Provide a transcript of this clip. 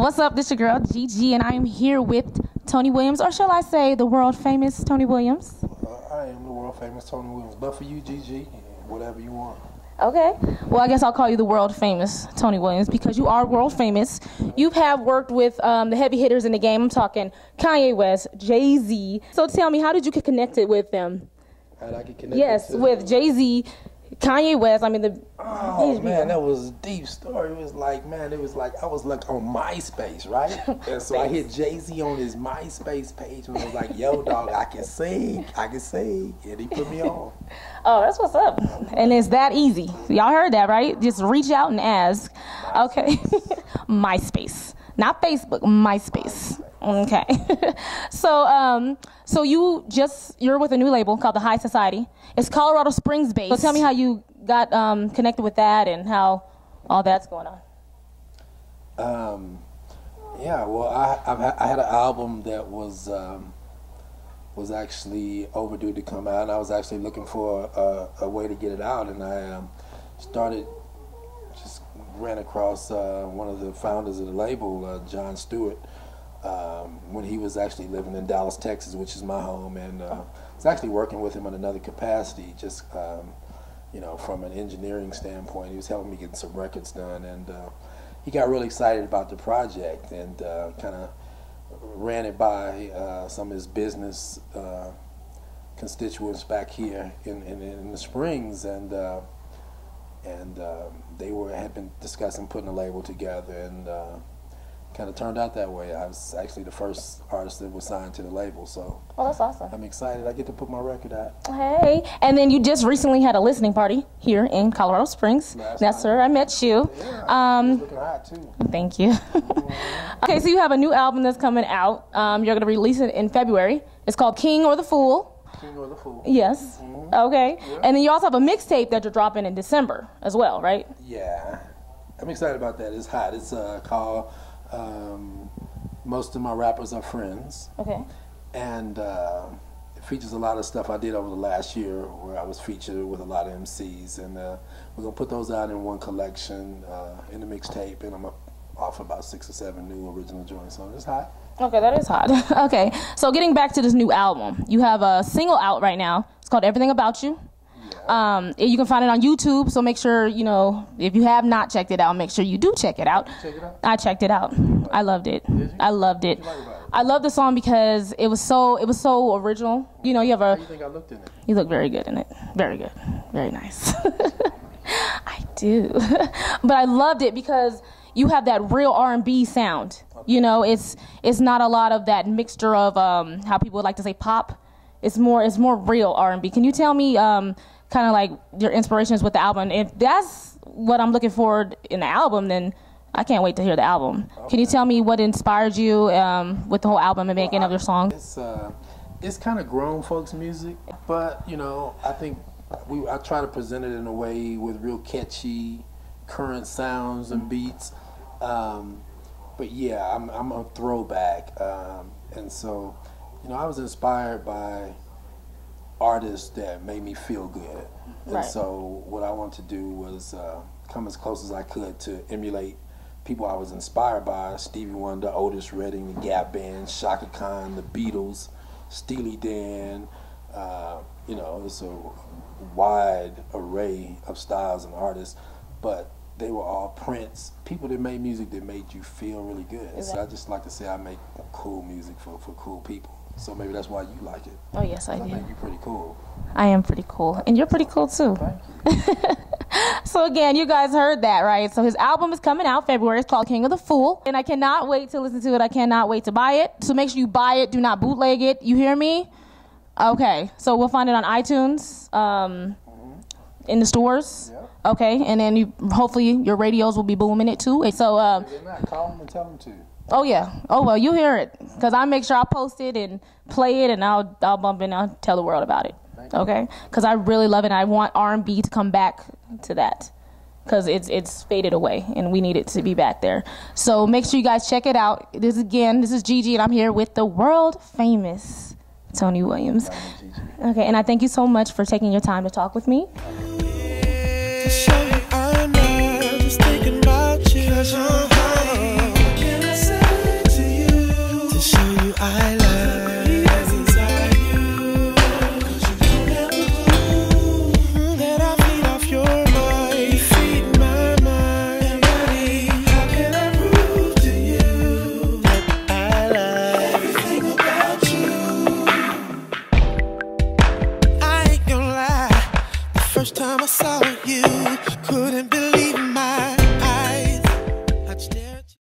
What's up? This your girl Gigi, and I'm here with Tony Williams, or shall I say the world famous Tony Williams? I am the world famous Tony Williams, but for you, Gigi, whatever you want. Okay. Well, I guess I'll call you the world famous Tony Williams because you are world famous. You have worked with the heavy hitters in the game. I'm talking Kanye West, Jay-Z. So tell me, how did you get connected with them? How did I get connected? Yes, with Jay-Z, Kanye West. I mean, oh man, that was a deep story. It was like I was like on MySpace, right? And so I hit Jay-Z on his MySpace page and I was like, "Yo, dog, I can sing," and he put me on. Oh, that's what's up. And it's that easy. Y'all heard that, right? Just reach out and ask. Okay. MySpace. Not Facebook, MySpace. Okay. So you're with a new label called The High Society. It's Colorado Springs based. So tell me how you got connected with that and how all that's going on. Yeah, well, I had an album that was actually overdue to come out, and I was actually looking for a way to get it out, and I ran across one of the founders of the label, John Stewart, when he was actually living in Dallas, Texas, which is my home, and I was actually working with him in another capacity, just from an engineering standpoint. He was helping me get some records done, and he got really excited about the project and kind of ran it by some of his business constituents back here in the Springs, and they had been discussing putting a label together, and kind of turned out that way. I was actually the first artist that was signed to the label, so that's awesome. I'm excited. I get to put my record out. Hey, and then you just recently had a listening party here in Colorado Springs. Yes, sir. I met you. Yeah, it's looking hot too. Thank you. Okay, so you have a new album that's coming out. You're going to release it in February. It's called King or the Fool. King or the Fool. Yes. Mm-hmm. Okay. Yeah. And then you also have a mixtape that you're dropping in December as well, right? Yeah. I'm excited about that. It's hot. It's called Most of My Rappers Are Friends. Okay. And it features a lot of stuff I did over the last year where I was featured with a lot of MCs, and we're going to put those out in one collection in the mixtape, and I'm going to offer about 6 or 7 new original joints, so it's hot. Okay, that is hot. Okay, so getting back to this new album, you have a single out right now. It's called Everything About You. Yeah. You can find it on YouTube, so make sure, if you have not checked it out, make sure you do check it out. Check it out? I checked it out. I loved it. Did you? I loved it. What did you like about it? I love the song because it was so original. You have How do you think I looked in it? You look very good in it. Very good. Very nice. I do. But I loved it because you have that real R&B sound. Okay. It's not a lot of that mixture of how people would like to say pop. It's more real R&B. Can you tell me kind of like your inspirations with the album? If that's what I'm looking for in the album, then I can't wait to hear the album. Okay. Can you tell me what inspired you with the whole album and making of your songs? It's kind of grown folks music, but I think I try to present it in a way with real catchy current sounds and beats. But yeah, I'm a throwback, and so I was inspired by artists that made me feel good, and so what I wanted to do was come as close as I could to emulate people I was inspired by: Stevie Wonder, Otis Redding, the Gap Band, Shaka Khan, the Beatles, Steely Dan. It's a wide array of styles and artists, but they were all Prince, people that made music that made you feel really good. Exactly. So I just like to say I make cool music for cool people. So maybe that's why you like it. Oh, yes, I do. I think you're pretty cool. I am pretty cool. And you're pretty cool, too. Thank you. So, again, you guys heard that, right? So his album is coming out February. It's called King of the Fool. And I cannot wait to listen to it. I cannot wait to buy it. So make sure you buy it. Do not bootleg it. You hear me? Okay. So we'll find it on iTunes, in the stores. Yep. Okay. And then hopefully your radios will be booming it, too. So, if they're not, call them and tell them to. Oh, yeah. Oh, well, you hear it. Because I make sure I post it and play it, and I'll bump in and I'll tell the world about it. Okay? Because I really love it, and I want R&B to come back to that. Because it's faded away, and we need it to be back there. So make sure you guys check it out. This is Gigi, and I'm here with the world-famous Tony Williams. Okay, and I thank you so much for taking your time to talk with me. I'm just thinking about you. I like. That's inside you. 'Cause you don't have a clue that I feed off your mind. You feed my mind. And body, how can I prove to you that I like everything about you? I ain't gonna lie. The first time I saw you, couldn't believe